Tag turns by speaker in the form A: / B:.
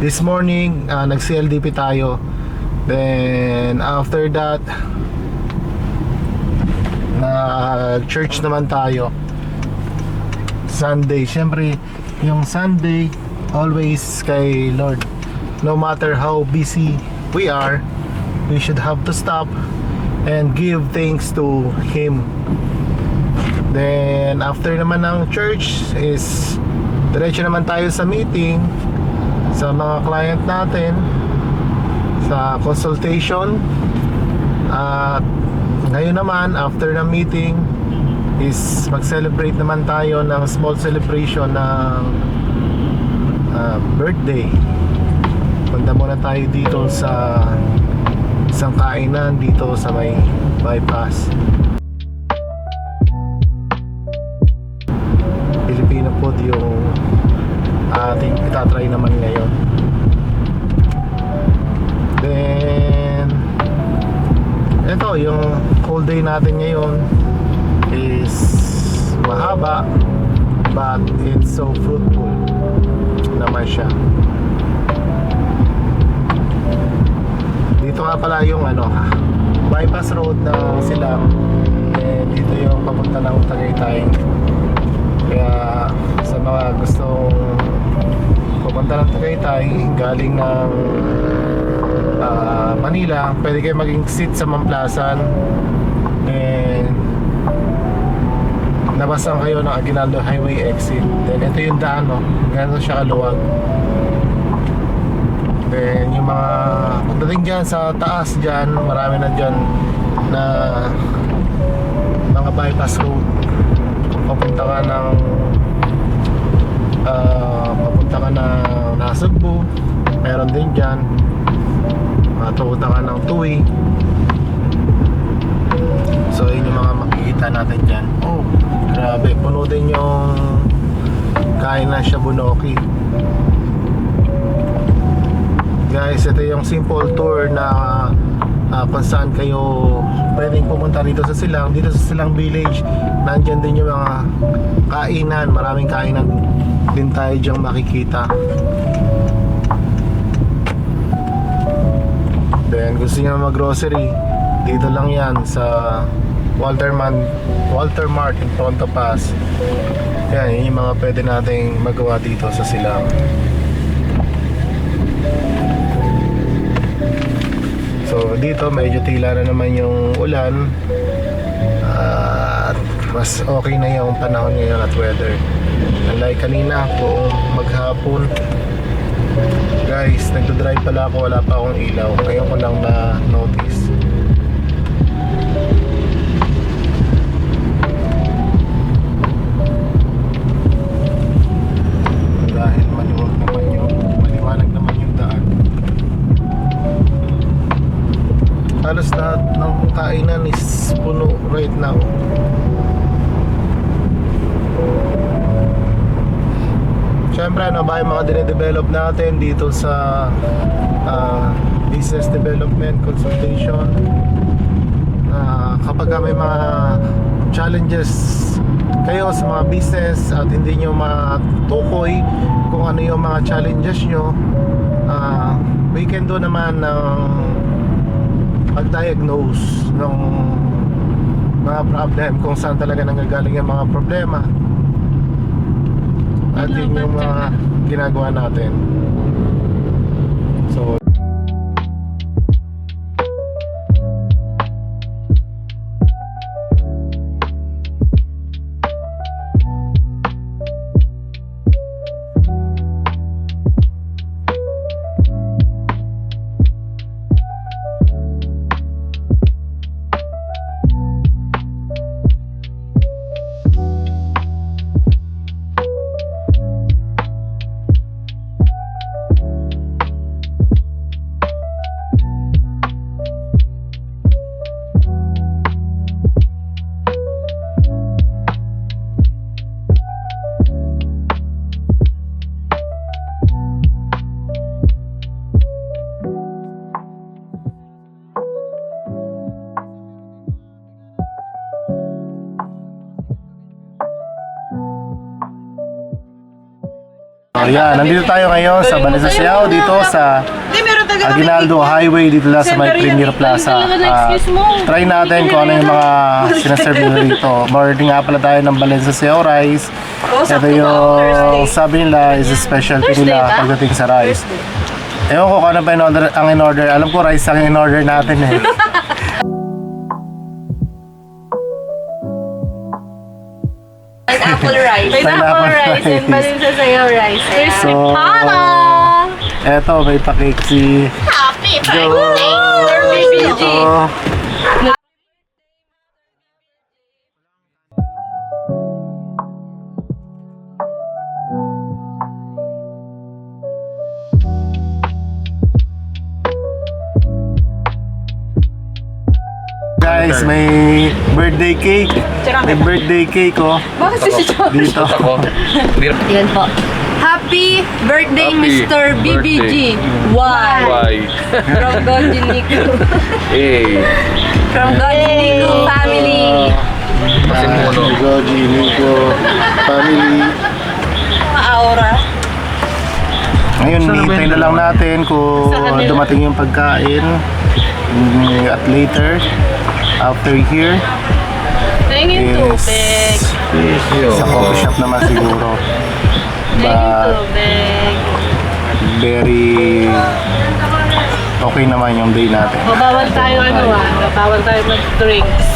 A: This morning, nag-CLDP tayo. Then after that, church naman tayo. Sunday, syempre yung Sunday always kay Lord. No matter how busy we are, we should have to stop and give thanks to Him. Then after naman ng church is diretso naman tayo sa meeting sa mga client natin, sa consultation. At ngayon naman after ng meeting is mag-celebrate naman tayo ng small celebration ng birthday. Punta muna tayo dito sa isang kainan dito sa may bypass. Filipino food yung ating itatry naman ngayon. Then ito yung whole day natin ngayon is mahaba but it's so fruitful naman siya. Dito nga pala yung bypass road na sila, and dito yung papunta ng Tagaytay. Kaya sa mga gustong pupunta ng Tagaytay galing ng Manila, pwede kayo mag-exit sa Mamplasan and nabasan kayo ng Aguinaldo Highway exit. Then ito yung daan, ganito siya kaluwag. Then yung mga pagdating dyan sa taas dyan, marami na dyan na mga bypass road. Papunta ka ng Nasugbu, meron din dyan. Matupunta ka ng Tuwi. So yun yung mga makikita natin dyan. Oh, grabe, puno din yung kainan Shabunoki. Guys, ito yung simple tour na kung saan kayo pwedeng pumunta dito sa Silang. Dito sa Silang Village, nandyan din yung mga kainan. Maraming kainan din tayo dyang makikita. Then gusto nyo mag-grocery, dito lang yan sa Walter Mart in Pronto Pass. Yan, yun yung mga pwede nating magawa dito sa Silang. So dito medyo tila na naman yung ulan, at mas okay na yung panahon ngayon at weather. Unlike kanina buong maghapon. Guys, nagdodrive pala ako, wala pa akong ilaw. Ngayon ko lang na-notice. Dahil maliwanag naman yung daan. Halos lahat ng kainan is puno right now. Siyempre ba yung mga dine-develop natin dito sa business development consultation, kapag may mga challenges kayo sa mga business at hindi nyo matukoy kung ano yung mga challenges nyo, we can do naman ng pag-diagnose ng mga problem, kung saan talaga nanggagaling yung mga problema. At yun yung mga ginagawa natin. So yan. Nandito tayo ngayon sa Balintasiao, dito sa Aguinaldo Highway, dito lang sa may Premier Plaza. Try natin kung ano yung mga sinaserve nila dito. Morning nga pala tayo ng Balintasiao rice. Ito yung sabi nila is a specialty nila pagdating sa rice. Ewan ko kung ano pa ang in-order. Alam ko rice ang in-order natin eh.
B: Pineapple rice.
A: Pineapple rice and
B: Balintasiao rice.
A: So, eto may pa-cake si
B: Happy
A: birthday! Ito. Guys, may birthday cake. May birthday cake oh.
B: Bakit si John?
A: Dito.
B: Yan po. Happy birthday,
C: Happy
B: Mr. BBG. Why?
C: Why?
B: From Godin Nico.
C: Hey.
B: From Godin Nico family.
C: Pasin mo no.
A: Goji, Nico, family.
B: Aura.
A: Ngayon, hintay na lang natin kung dumating yung pagkain. At later, after here,
B: Tingin tubig.
A: sa coffee shop naman siguro.
B: Tingin tubig.
A: Very okay naman yung day natin.
B: Bawal tayo bawal tayo mag-drinks.